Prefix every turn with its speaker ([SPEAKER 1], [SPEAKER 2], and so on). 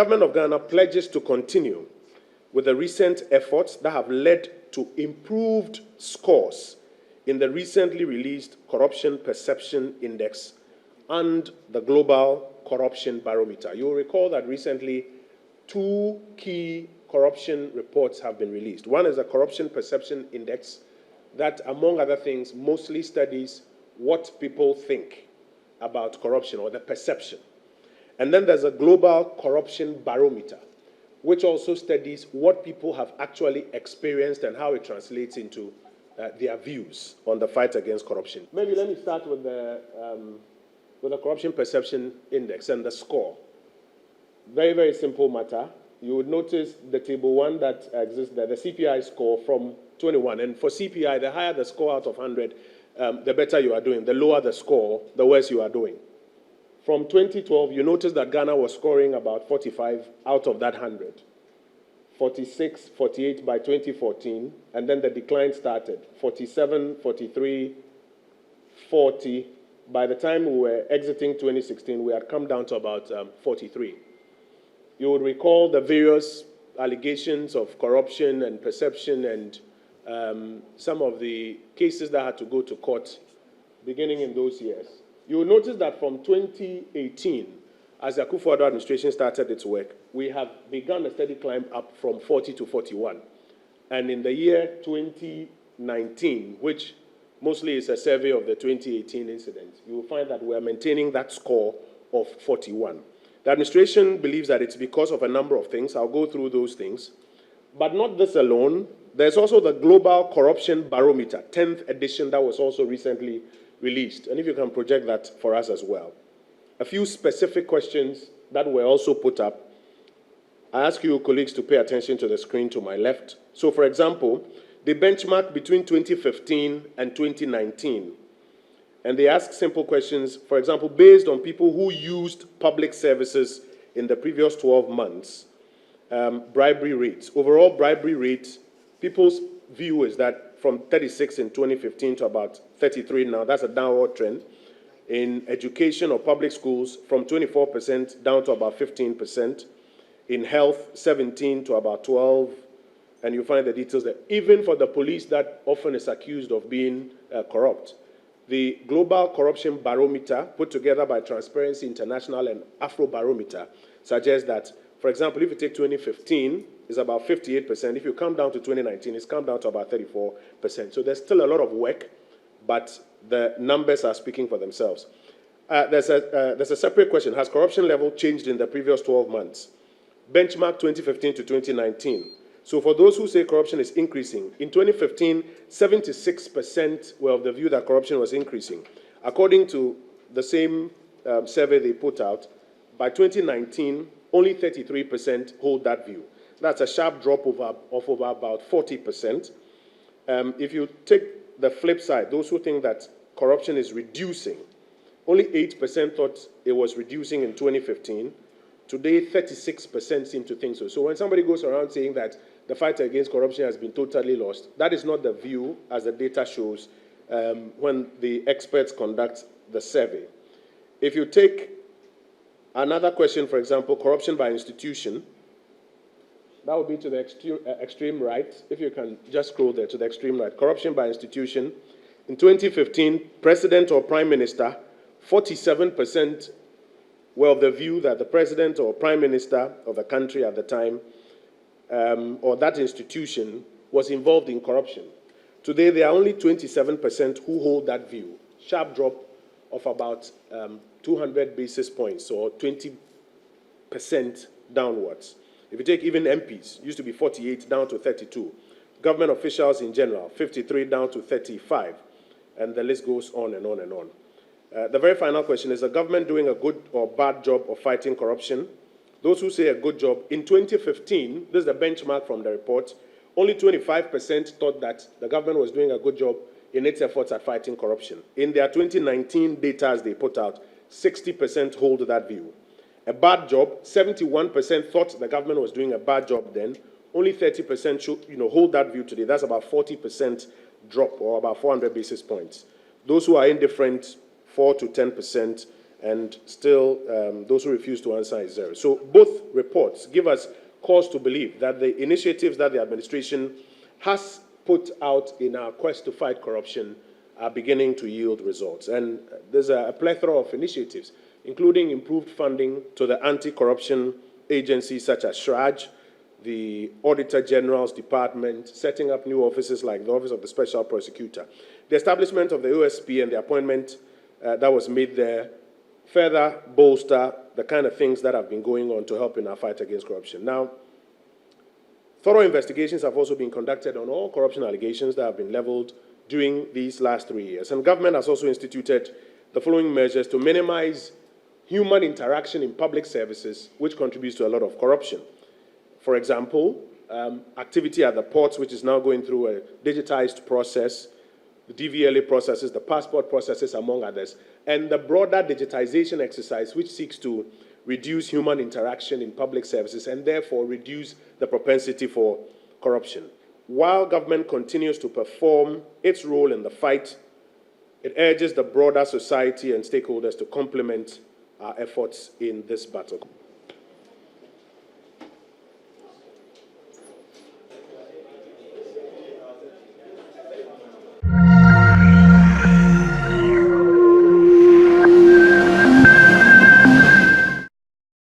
[SPEAKER 1] government of Ghana pledges to continue with the recent efforts that have led to improved scores in the recently released Corruption Perception Index and the Global Corruption Barometer. You will recall that recently 2 key corruption reports have been released. One is the Corruption Perception Index that, among other things, mostly studies what people think about corruption or the perception. And then there's a Global Corruption Barometer, which also studies what people have actually experienced and how it translates into their views on the fight against corruption. Maybe let me start with the Corruption Perception Index and the score. Very, very simple matter. You would notice the table 1 that exists there, the CPI score from 21. And for CPI, the higher the score out of 100, the better you are doing. The lower the score, the worse you are doing. From 2012, you notice that Ghana was scoring about 45 out of that 100. 46, 48 by 2014, and then the decline started. 47, 43, 40. By the time we were exiting 2016, we had come down to about 43. You would recall the various allegations of corruption and perception and some of the cases that had to go to court beginning in those years. You will notice that from 2018, as the Akufo-Addo administration started its work, we have begun a steady climb up from 40 to 41. And in the year 2019, which mostly is a survey of the 2018 incident, you will find that we are maintaining that score of 41. The administration believes that it's because of a number of things. I'll go through those things. But not this alone. There's also the Global Corruption Barometer, 10th edition, that was also recently released. And if you can project that for us as well. A few specific questions that were also put up. I ask you, colleagues, to pay attention to the screen to my left. So, for example, they benchmark between 2015 and 2019. And they ask simple questions, for example, based on people who used public services in the previous 12 months, bribery rates. Overall bribery rates, people's view is that from 36 in 2015 to about 33 now, that's a downward trend. In education or public schools, from 24% down to about 15%. In health, 17 to about 12. And you find the details there. Even for the police that often is accused of being corrupt. The Global Corruption Barometer, put together by Transparency International and Afrobarometer, suggests that, for example, if you take 2015, it's about 58%. If you come down to 2019, it's come down to about 34%. So there's still a lot of work, but the numbers are speaking for themselves. There's a separate question. Has corruption level changed in the previous 12 months? Benchmark 2015 to 2019. So for those who say corruption is increasing, in 2015, 76% were of the view that corruption was increasing. According to the same survey they put out, by 2019, only 33% hold that view. That's a sharp drop of over about 40%. If you take the flip side, those who think that corruption is reducing, only 8% thought it was reducing in 2015. Today, 36% seem to think so. So when somebody goes around saying that the fight against corruption has been totally lost, that is not the view, as the data shows, when the experts conduct the survey. If you take another question, for example, corruption by institution, that would be to the extreme right. If you can just scroll there to the extreme right. Corruption by institution. In 2015, president or prime minister, 47% were of the view that the president or prime minister of the country at the time or that institution was involved in corruption. Today, there are only 27% who hold that view. Sharp drop of about 200 basis points, or 20% downwards. If you take even MPs, used to be 48 down to 32. Government officials in general, 53 down to 35. And the list goes on and on and on. The very final question is the government doing a good or bad job of fighting corruption? Those who say a good job, in 2015, this is the benchmark from the report, only 25% thought that the government was doing a good job in its efforts at fighting corruption. In their 2019 data as they put out, 60% hold that view. A bad job, 71% thought the government was doing a bad job then. Only 30% should, hold that view today. That's about 40% drop, or about 400 basis points. Those who are indifferent, 4 to 10%, and still those who refuse to answer is 0. So both reports give us cause to believe that the initiatives that the administration has put out in our quest to fight corruption are beginning to yield results. And there's a plethora of initiatives, including improved funding to the anti-corruption agencies such as SHRAJ, the Auditor General's Department, setting up new offices like the Office of the Special Prosecutor. The establishment of the OSP and the appointment that was made there further bolster the kind of things that have been going on to help in our fight against corruption. Now, thorough investigations have also been conducted on all corruption allegations that have been leveled during these last 3 years. And government has also instituted the following measures to minimize human interaction in public services, which contributes to a lot of corruption. For example, activity at the ports, which is now going through a digitized process, the DVLA processes, the passport processes, among others, and the broader digitization exercise, which seeks to reduce human interaction in public services and therefore reduce the propensity for corruption. While government continues to perform its role in the fight, it urges the broader society and stakeholders to complement our efforts in this battle.